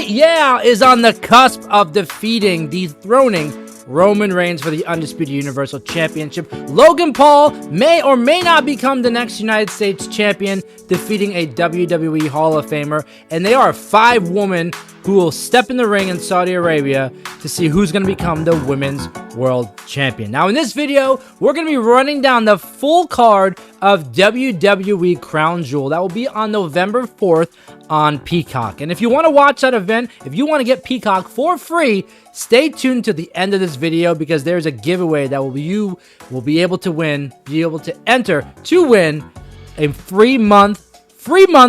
is on the cusp of dethroning Roman Reigns for the Undisputed Universal Championship. Logan Paul may or may not become the next United States Champion, defeating a WWE Hall of Famer. And they are 5 women who will step in the ring in Saudi Arabia to see who's going to become the Women's World Champion. Now, in this video, we're going to be running down the full card of WWE Crown Jewel. That will be on November 4th on Peacock. And if you want to watch that event, if you want to get Peacock for free, stay tuned to the end of this video because there's a giveaway that you will be able to win, be able to enter to win a free month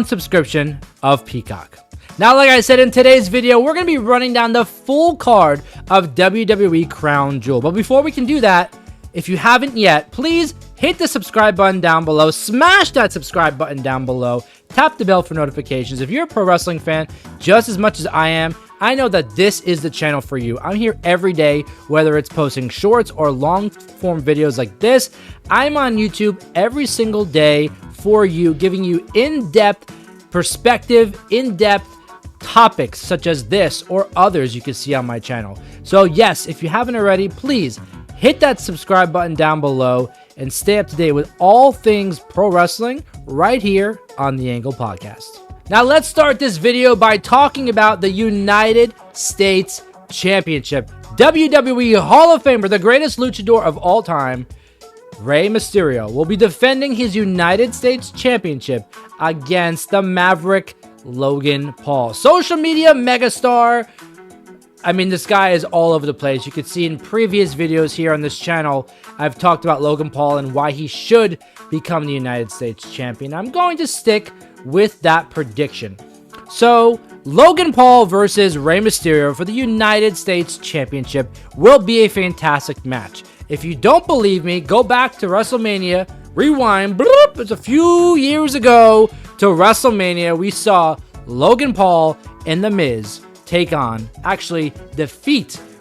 subscription of Peacock. Now, like I said in today's video, we're going to be running down the full card of WWE Crown Jewel. But before we can do that, if you haven't yet, please hit the subscribe button down below, smash that subscribe button down below, tap the bell for notifications. If you're a pro wrestling fan, just as much as I am, I know that this is the channel for you. I'm here every day, whether it's posting shorts or long-form videos like this. I'm on YouTube every single day for you, giving you in-depth perspective, in-depth topics such as this or others you can see on my channel. So yes, if you haven't already, please hit that subscribe button down below and stay up to date with all things pro wrestling right here on the Angle Podcast. Now let's start this video by talking about the United States Championship. WWE Hall of Famer, the greatest luchador of all time, Rey Mysterio, will be defending his United States Championship against the Maverick Logan Paul. Social media megastar. I mean, this guy is all over the place. You could see in previous videos here on this channel, I've talked about Logan Paul and why he should become the United States Champion. I'm going to stick with that prediction. So, Logan Paul versus Rey Mysterio for the United States Championship will be a fantastic match. If you don't believe me, go back to WrestleMania, rewind, bloop, it's a few years ago to WrestleMania. We saw Logan Paul and The Miz defeat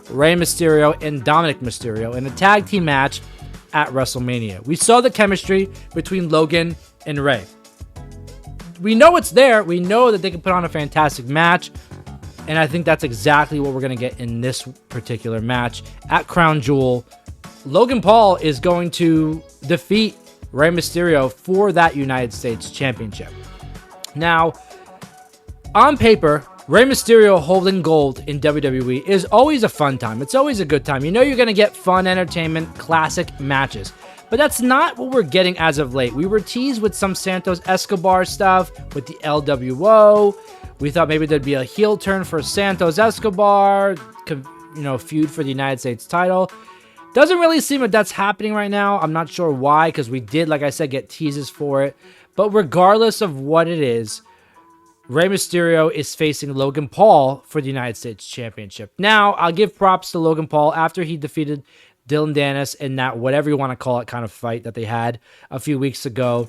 Rey Mysterio and Dominic Mysterio in a tag team match at WrestleMania. We saw the chemistry between Logan and Rey. We know it's there. We know that they can put on a fantastic match. And I think that's exactly what we're going to get in this particular match at Crown Jewel. Logan Paul is going to defeat Rey Mysterio for that United States Championship. Now, on paper, Rey Mysterio holding gold in WWE is always a fun time. It's always a good time. You know you're going to get fun entertainment, classic matches. But that's not what we're getting as of late. We were teased with some Santos Escobar stuff with the LWO. We thought maybe there'd be a heel turn for Santos Escobar, feud for the United States title. Doesn't really seem like that's happening right now. I'm not sure why, because we did, like I said, get teases for it. But regardless of what it is, Rey Mysterio is facing Logan Paul for the United States Championship. Now, I'll give props to Logan Paul after he defeated Dylan Dennis in that whatever you want to call it kind of fight that they had a few weeks ago.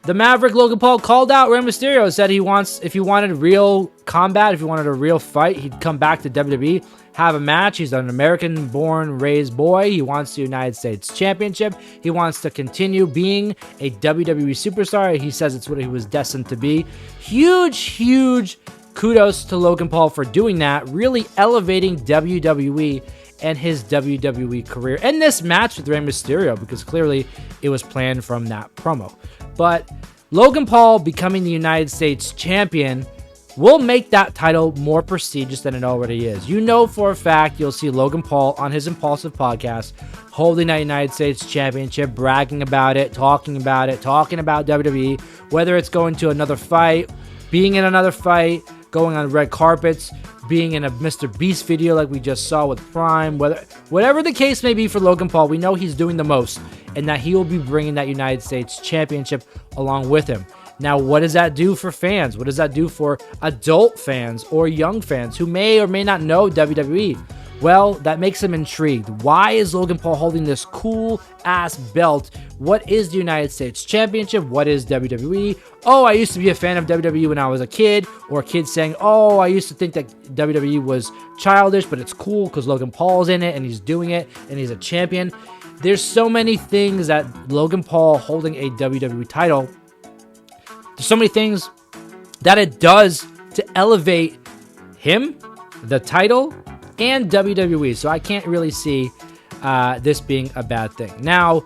The Maverick Logan Paul called out Rey Mysterio, said if he wanted real combat, if he wanted a real fight, he'd come back to WWE, have a match. He's an American-born, raised boy. He wants the United States Championship. He wants to continue being a WWE superstar. He says it's what he was destined to be. Huge kudos to Logan Paul for doing that, really elevating WWE and his WWE career. And this match with Rey Mysterio, because clearly it was planned from that promo. But Logan Paul becoming the United States Champion will make that title more prestigious than it already is. You know for a fact you'll see Logan Paul on his Impulsive podcast holding that United States Championship, bragging about it, talking about WWE, whether it's going to another fight, being in another fight, going on red carpets, being in a Mr. Beast video like we just saw with Prime, whatever the case may be for Logan Paul, we know he's doing the most and that he will be bringing that United States Championship along with him. Now, what does that do for fans? What does that do for adult fans or young fans who may or may not know WWE? Well, that makes them intrigued. Why is Logan Paul holding this cool-ass belt? What is the United States Championship? What is WWE? Oh, I used to be a fan of WWE when I was a kid. Or kids saying, oh, I used to think that WWE was childish, but it's cool because Logan Paul's in it and he's doing it and he's a champion. There's so many things that Logan Paul holding a WWE title, there's so many things that it does to elevate him, the title, and WWE. So I can't really see this being a bad thing. Now,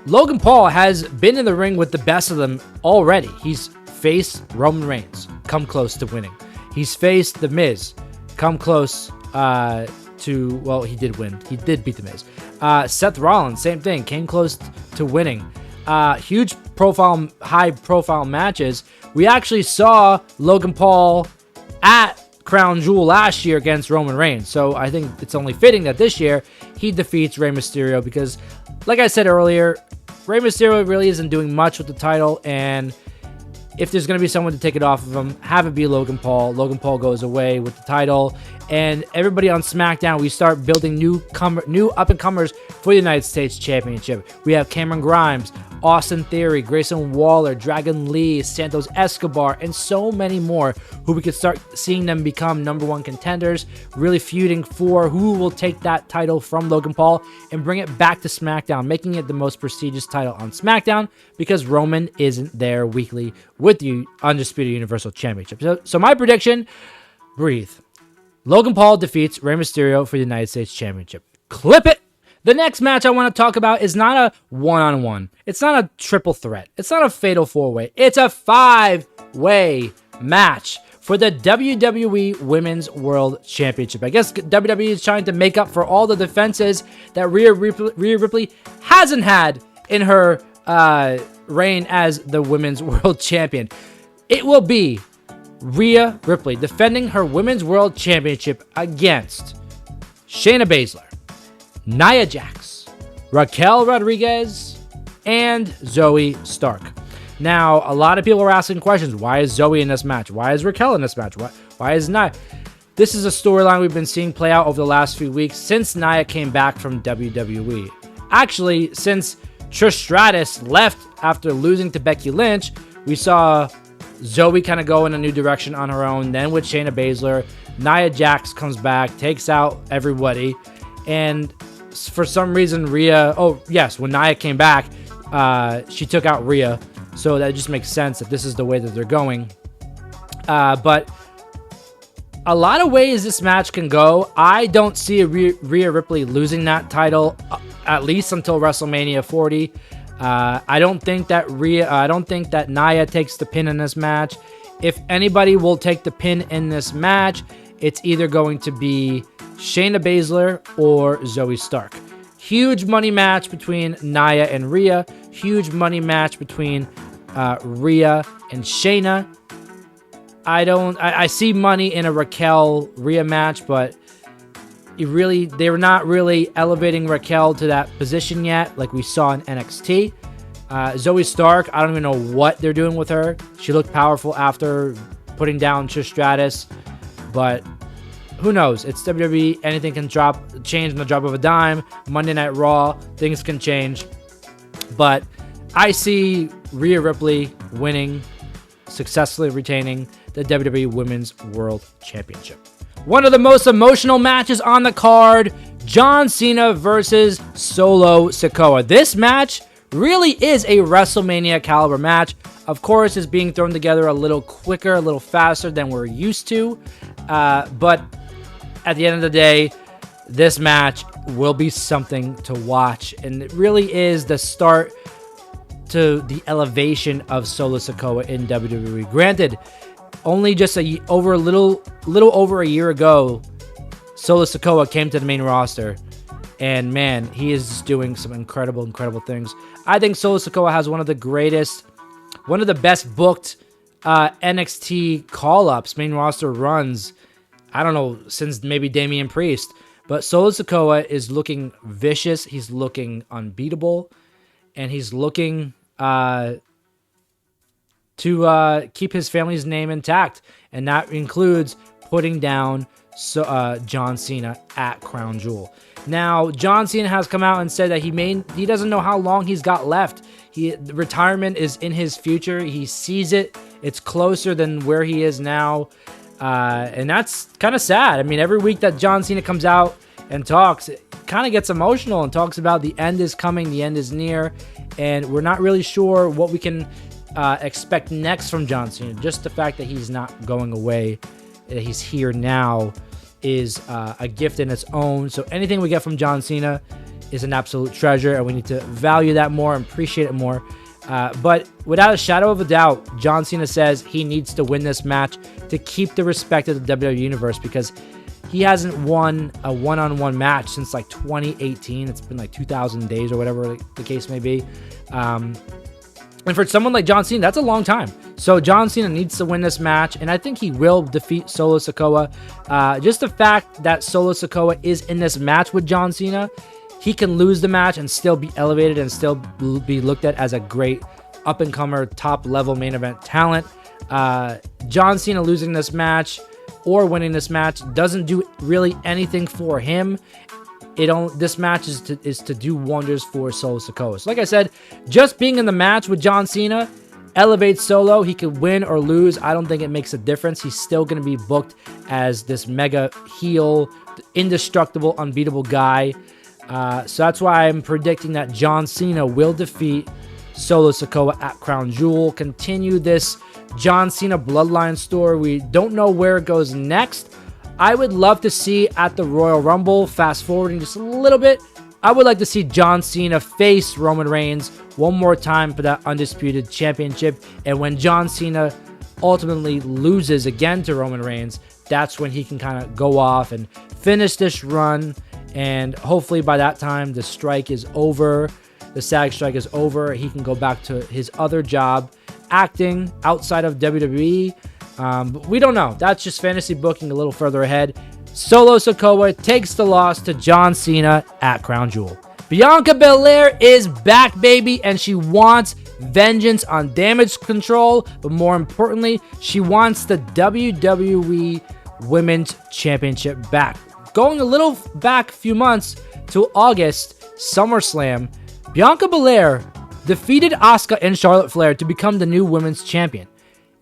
Logan Paul has been in the ring with the best of them already. He's faced Roman Reigns, come close to winning. He's faced The Miz, come close to, well, he did win. He did beat The Miz. Seth Rollins, same thing, came close to winning. Huge profile, high profile matches. We actually saw Logan Paul at Crown Jewel last year against Roman Reigns. So I think it's only fitting that this year he defeats Rey Mysterio because, like I said earlier, Rey Mysterio really isn't doing much with the title, and if there's going to be someone to take it off of him, have it be Logan Paul. Logan Paul goes away with the title, and everybody on SmackDown, we start building new up-and-comers for the United States Championship. We have Cameron Grimes, Austin Theory, Grayson Waller, Dragon Lee, Santos Escobar, and so many more who we could start seeing them become number one contenders, really feuding for who will take that title from Logan Paul and bring it back to SmackDown, making it the most prestigious title on SmackDown because Roman isn't there weekly with the Undisputed Universal Championship. So my prediction, breathe. Logan Paul defeats Rey Mysterio for the United States Championship. Clip it! The next match I want to talk about is not a one-on-one. It's not a triple threat. It's not a fatal four-way. It's a five-way match for the WWE Women's World Championship. I guess WWE is trying to make up for all the defenses that Rhea Ripley hasn't had in her reign as the Women's World Champion. It will be Rhea Ripley defending her Women's World Championship against Shayna Baszler, Nia Jax, Raquel Rodriguez, and Zoey Stark. Now, a lot of people are asking questions. Why is Zoey in this match? Why is Raquel in this match? Why is Nia? This is a storyline we've been seeing play out over the last few weeks since Nia came back from WWE. Actually, since Trish Stratus left after losing to Becky Lynch, we saw Zoey kind of go in a new direction on her own. Then with Shayna Baszler, Nia Jax comes back, takes out everybody, and for some reason Rhea, when Nia came back, she took out Rhea, so that just makes sense that this is the way that they're going. But a lot of ways this match can go. I don't see Rhea Ripley losing that title, at least until WrestleMania 40. I don't think that Nia takes the pin in this match. If anybody will take the pin in this match, it's either going to be Shayna Baszler or Zoey Stark. Huge money match between Nia and Rhea. Huge money match between Rhea and Shayna. I see money in a Raquel Rhea match, but they're not really elevating Raquel to that position yet, like we saw in NXT. Zoey Stark, I don't even know what they're doing with her. She looked powerful after putting down Trish Stratus, but who knows? It's WWE. Anything can change in the drop of a dime. Monday Night Raw, things can change. But I see Rhea Ripley winning, successfully retaining the WWE Women's World Championship. One of the most emotional matches on the card, John Cena versus Solo Sikoa. This match really is a WrestleMania caliber match. Of course, it's being thrown together a little quicker, a little faster than we're used to. But at the end of the day, this match will be something to watch. And it really is the start to the elevation of Solo Sikoa in WWE. Granted, only just a little over a year ago, Solo Sikoa came to the main roster. And man, he is just doing some incredible things. I think Solo Sikoa has one of the best booked NXT call-ups, main roster runs, I don't know, since maybe Damian Priest. But Solo Sikoa is looking vicious. He's looking unbeatable. And he's looking to keep his family's name intact. And that includes putting down John Cena at Crown Jewel. Now, John Cena has come out and said that he doesn't know how long he's got left. Retirement is in his future. He sees it. It's closer than where he is now. And that's kind of sad. I mean, every week that John Cena comes out and talks, it kind of gets emotional and talks about the end is coming, the end is near, and we're not really sure what we can expect next from John Cena. Just the fact that he's not going away that he's here now is a gift in its own. So anything we get from John Cena is an absolute treasure, and we need to value that more and appreciate it more. But without a shadow of a doubt, John Cena says he needs to win this match to keep the respect of the WWE Universe, because he hasn't won a one-on-one match since like 2018. It's been like 2,000 days or whatever the case may be. And for someone like John Cena, that's a long time. So John Cena needs to win this match, and I think he will defeat Solo Sikoa. Just the fact that Solo Sikoa is in this match with John Cena, he can lose the match and still be elevated and still be looked at as a great up-and-comer, top-level main event talent. John Cena losing this match or winning this match doesn't do really anything for him. This match is to do wonders for Solo Sikoa. So like I said, just being in the match with John Cena elevates Solo. He could win or lose. I don't think it makes a difference. He's still going to be booked as this mega heel, indestructible, unbeatable guy. So that's why I'm predicting that John Cena will defeat Solo Sikoa at Crown Jewel. Continue this John Cena bloodline story. We don't know where it goes next. I would love to see at the Royal Rumble, fast forwarding just a little bit, I would like to see John Cena face Roman Reigns one more time for that Undisputed Championship. And when John Cena ultimately loses again to Roman Reigns, that's when he can kind of go off and finish this run. And hopefully by that time, the strike is over. The SAG strike is over. He can go back to his other job, acting outside of WWE. But we don't know. That's just fantasy booking a little further ahead. Solo Sikoa takes the loss to John Cena at Crown Jewel. Bianca Belair is back, baby, and she wants vengeance on Damage Control. But more importantly, she wants the WWE Women's Championship back. Going a little back a few months to August, SummerSlam, Bianca Belair defeated Asuka and Charlotte Flair to become the new Women's Champion.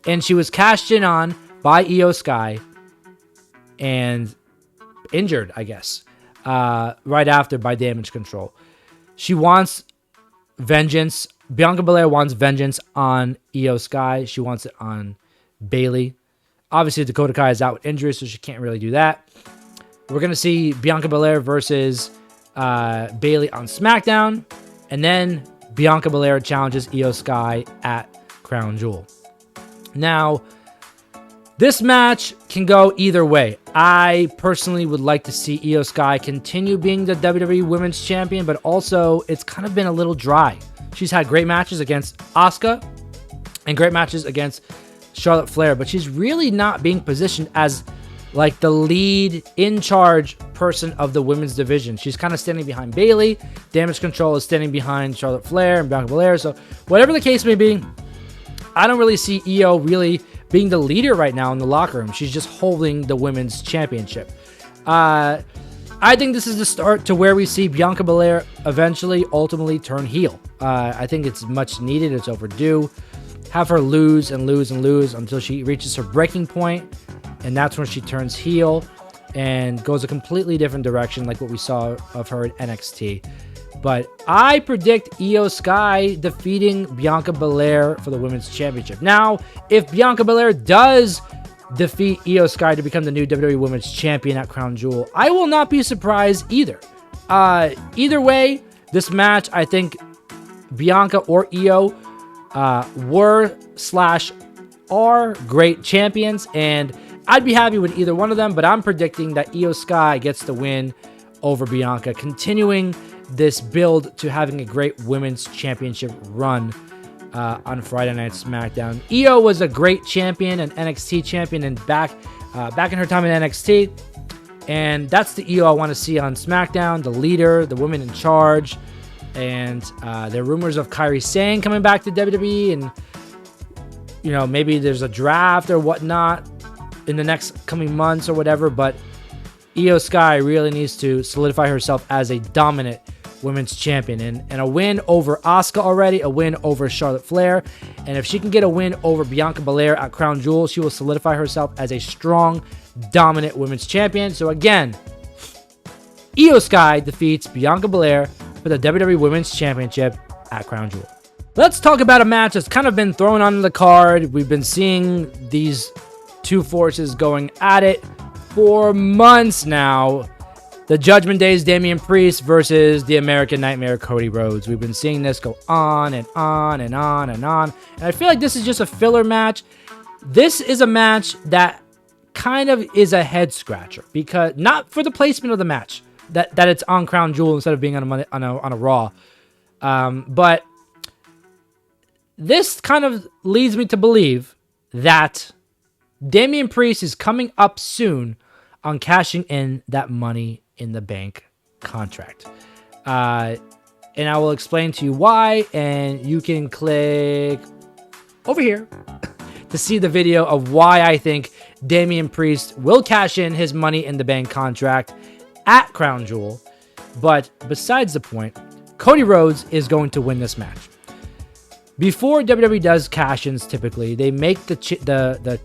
And she was cashed in on by Io Sky and injured, I guess, right after by Damage Control. She wants vengeance. Bianca Belair wants vengeance on Io Sky. She wants it on Bayley. Obviously, Dakota Kai is out with injury, so she can't really do that. We're going to see Bianca Belair versus Bayley on SmackDown. And then Bianca Belair challenges Io Sky at Crown Jewel. Now, this match can go either way. I personally would like to see Io Sky continue being the WWE Women's Champion, but also it's kind of been a little dry. She's had great matches against Asuka and great matches against Charlotte Flair, but she's really not being positioned as like the lead in charge person of the women's division. She's kind of standing behind Bayley. Damage Control is standing behind Charlotte Flair and Bianca Belair. So whatever the case may be, I don't really see Io really being the leader right now in the locker room. She's just holding the women's championship. I think this is the start to where we see Bianca Belair eventually, ultimately turn heel. I think it's much needed. It's overdue. Have her lose and lose and lose until she reaches her breaking point, and that's when she turns heel and goes a completely different direction like what we saw of her at NXT. But I predict Io Sky defeating Bianca Belair for the Women's Championship. Now, if Bianca Belair does defeat Io Sky to become the new WWE Women's Champion at Crown Jewel, I will not be surprised either. Either way, this match, I think Bianca or Io were/are great champions, and I'd be happy with either one of them, but I'm predicting that Io Sky gets the win over Bianca, continuing this build to having a great women's championship run on Friday Night SmackDown. Io was a great champion, an NXT champion, and back in her time in NXT, and that's the Io I want to see on SmackDown, the leader, the woman in charge. And there are rumors of Kairi Sane coming back to WWE, and maybe there's a draft or whatnot in the next coming months or whatever, but Io Sky really needs to solidify herself as a dominant women's champion, and a win over Asuka already, a win over Charlotte Flair, and if she can get a win over Bianca Belair at Crown Jewel, she will solidify herself as a strong, dominant women's champion. So again, Io Sky defeats Bianca Belair for the WWE Women's Championship at Crown Jewel. Let's talk about a match that's kind of been thrown on the card. We've been seeing these two forces going at it for months now. The Judgment Day's Damian Priest versus the American Nightmare Cody Rhodes. We've been seeing this go on and on and on and on. And I feel like this is just a filler match. This is a match that kind of is a head scratcher, because not for the placement of the match, that it's on Crown Jewel instead of being on a Raw. But this kind of leads me to believe that Damian Priest is coming up soon on cashing in that Money in the Bank contract. And I will explain to you why, and you can click over here to see the video of why I think Damian Priest will cash in his Money in the Bank contract at Crown Jewel. But besides the point, Cody Rhodes is going to win this match. Before WWE does cash-ins, typically, they make the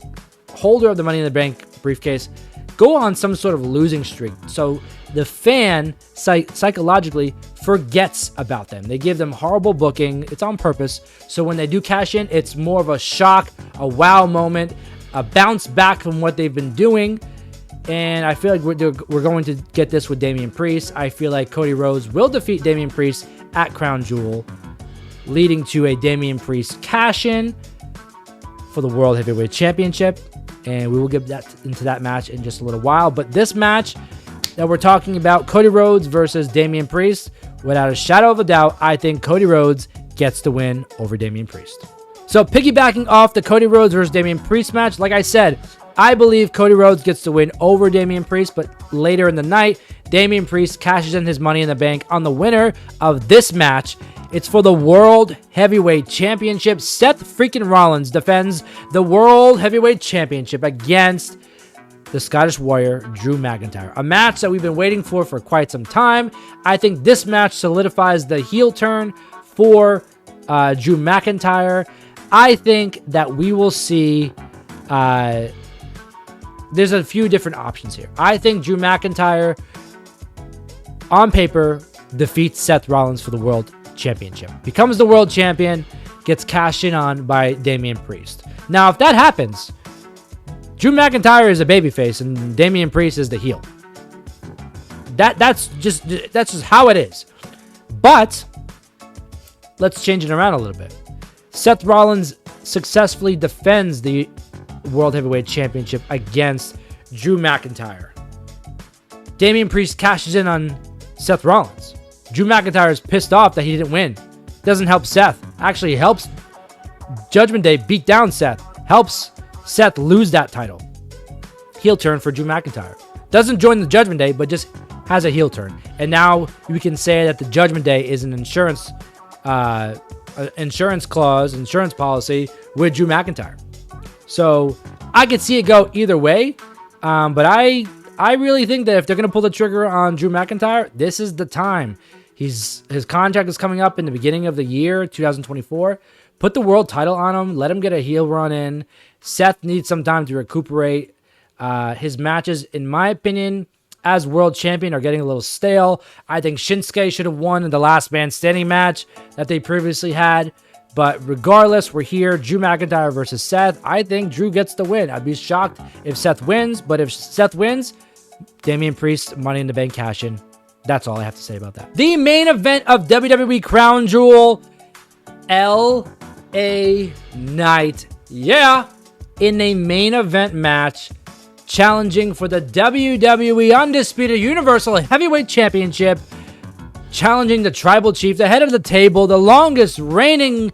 holder of the Money in the Bank briefcase go on some sort of losing streak. So the fan psychologically forgets about them. They give them horrible booking. It's on purpose. So when they do cash in, it's more of a shock, a wow moment, a bounce back from what they've been doing. And I feel like we're going to get this with Damian Priest. I feel like Cody Rhodes will defeat Damian Priest at Crown Jewel, leading to a Damian Priest cash-in for the World Heavyweight Championship. And we will get into that match in just a little while. But this match that we're talking about, Cody Rhodes versus Damian Priest, without a shadow of a doubt, I think Cody Rhodes gets the win over Damian Priest. So piggybacking off the Cody Rhodes versus Damian Priest match, like I said, I believe Cody Rhodes gets the win over Damian Priest, but later in the night, Damian Priest cashes in his Money in the Bank on the winner of this match. It's for the World Heavyweight Championship. Seth freaking Rollins defends the World Heavyweight Championship against the Scottish Warrior, Drew McIntyre. A match that we've been waiting for quite some time. I think this match solidifies the heel turn for Drew McIntyre. I think that we will see... there's a few different options here. I think Drew McIntyre, on paper, defeats Seth Rollins for the World Championship. Becomes the World Champion, gets cashed in on by Damian Priest. Now, if that happens, Drew McIntyre is a babyface and Damian Priest is the heel. That's just how it is. But let's change it around a little bit. Seth Rollins successfully defends the World Heavyweight Championship against Drew McIntyre. Damian Priest cashes in on Seth Rollins. Drew McIntyre is pissed off that he didn't win. Doesn't help Seth. Actually helps Judgment Day beat down Seth. Helps Seth lose that title. Heel turn for Drew McIntyre. Doesn't join the Judgment Day, but just has a heel turn. And now we can say that the Judgment Day is an insurance policy with Drew McIntyre. So I could see it go either way. But I really think that if they're going to pull the trigger on Drew McIntyre, this is the time. His contract is coming up in the beginning of the year, 2024. Put the world title on him. Let him get a heel run in. Seth needs some time to recuperate. His matches, in my opinion, as world champion are getting a little stale. I think Shinsuke should have won in the last man standing match that they previously had. But regardless, we're here. Drew McIntyre versus Seth. I think Drew gets the win. I'd be shocked if Seth wins. But if Seth wins, Damian Priest, Money in the Bank cash in. That's all I have to say about that. The main event of WWE Crown Jewel, LA Knight. Yeah. In a main event match, challenging for the WWE Undisputed Universal Heavyweight Championship, challenging the Tribal Chief, the head of the table, the longest reigning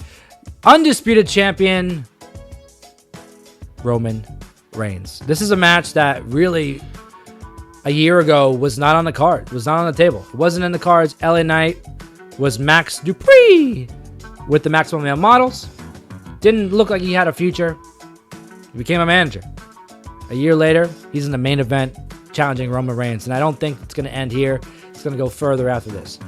Undisputed Champion, Roman Reigns. This is a match that really, a year ago, was not on the card. Was not on the table. It wasn't in the cards. LA Knight was Max Dupree with the Maximum Male Models. Didn't look like he had a future. He became a manager. A year later, he's in the main event challenging Roman Reigns. And I don't think it's going to end here. It's going to go further after this.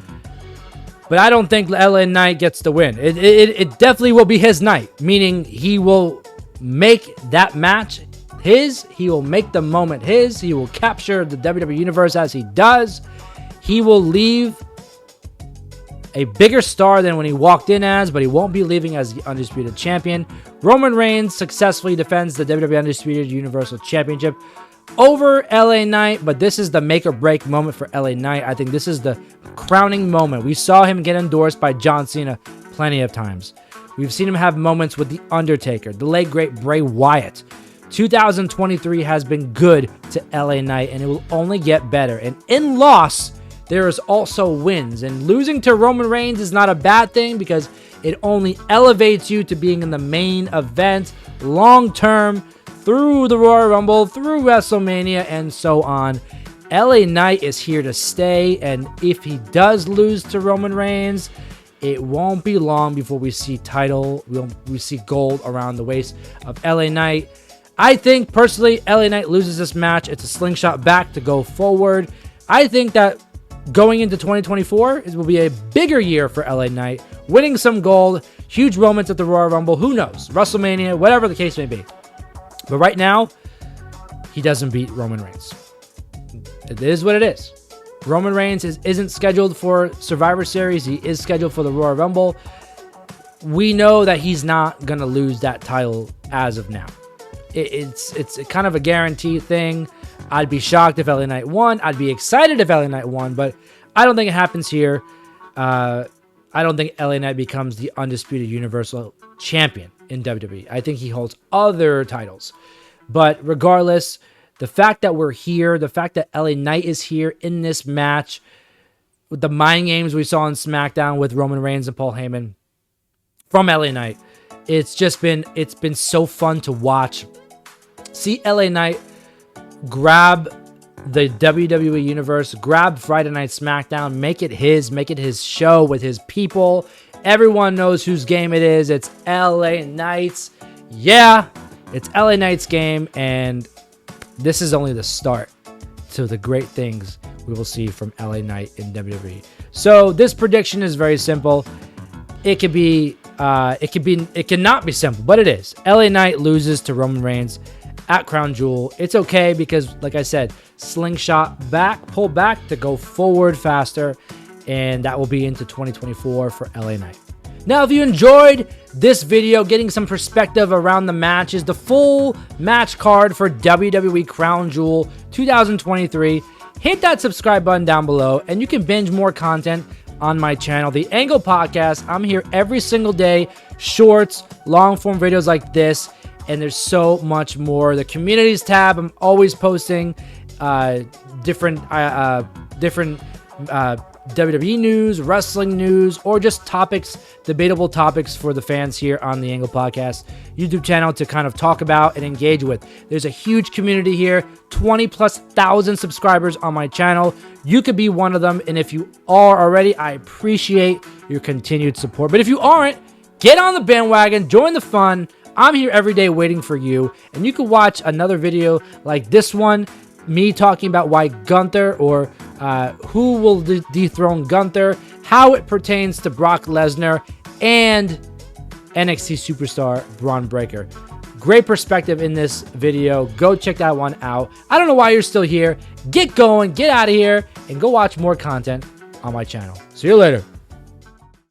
But I don't think LA Knight gets the win. It definitely will be his night. Meaning he will make that match his. He will make the moment his. He will capture the WWE Universe as he does. He will leave a bigger star than when he walked in as, but he won't be leaving as the Undisputed Champion. Roman Reigns successfully defends the WWE Undisputed Universal Championship over LA Knight, but this is the make or break moment for LA Knight. I think this is the crowning moment. We saw him get endorsed by John Cena plenty of times. We've seen him have moments with The Undertaker, the late great Bray Wyatt. 2023 has been good to LA Knight, and it will only get better. And in loss, there is also wins. And losing to Roman Reigns is not a bad thing because it only elevates you to being in the main event long term through the Royal Rumble, through WrestleMania, and so on. LA Knight is here to stay, and if he does lose to Roman Reigns, it won't be long before we see we see gold around the waist of LA Knight. I think, personally, LA Knight loses this match. It's a slingshot back to go forward. I think that going into 2024, it will be a bigger year for LA Knight, winning some gold, huge moments at the Royal Rumble, who knows, WrestleMania, whatever the case may be. But right now, he doesn't beat Roman Reigns. It is what it is. Roman Reigns isn't scheduled for Survivor Series. He is scheduled for the Royal Rumble. We know that he's not going to lose that title as of now. It's kind of a guaranteed thing. I'd be shocked if LA Knight won. I'd be excited if LA Knight won, but I don't think it happens here. I don't think LA Knight becomes the Undisputed Universal Champion in WWE. I think he holds other titles. But regardless, the fact that we're here, the fact that LA Knight is here in this match, with the mind games we saw on SmackDown with Roman Reigns and Paul Heyman from LA Knight, it's been so fun to watch. See LA Knight grab the WWE Universe, grab Friday Night SmackDown, make it his show with his people. Everyone knows whose game it is. It's LA Knight's. Yeah, it's LA Knight's game, and this is only the start to the great things we will see from LA Knight in WWE. So this prediction is very simple. It cannot be simple, but it is. LA Knight loses to Roman Reigns at Crown Jewel. It's okay because, like I said, slingshot back, pull back to go forward faster, and that will be into 2024 for LA Knight. Now, if you enjoyed this video, getting some perspective around the matches, the full match card for WWE Crown Jewel 2023, hit that subscribe button down below, and you can binge more content on my channel, The Angle Podcast. I'm here every single day, shorts, long-form videos like this, and there's so much more. The communities tab, I'm always posting different WWE news, wrestling news, or just topics, debatable topics for the fans here on the Angle Podcast YouTube channel to kind of talk about and engage with. There's a huge community here, 20,000+ subscribers on my channel. You could be one of them, and if you are already, I appreciate your continued support. But if you aren't, get on the bandwagon, join the fun. I'm here every day waiting for you, and you can watch another video like this one, me talking about why Gunther, or who will dethrone Gunther, how it pertains to Brock Lesnar, and NXT superstar Braun Breaker. Great perspective in this video. Go check that one out. I don't know why you're still here. Get going, get out of here, and go watch more content on my channel. See you later.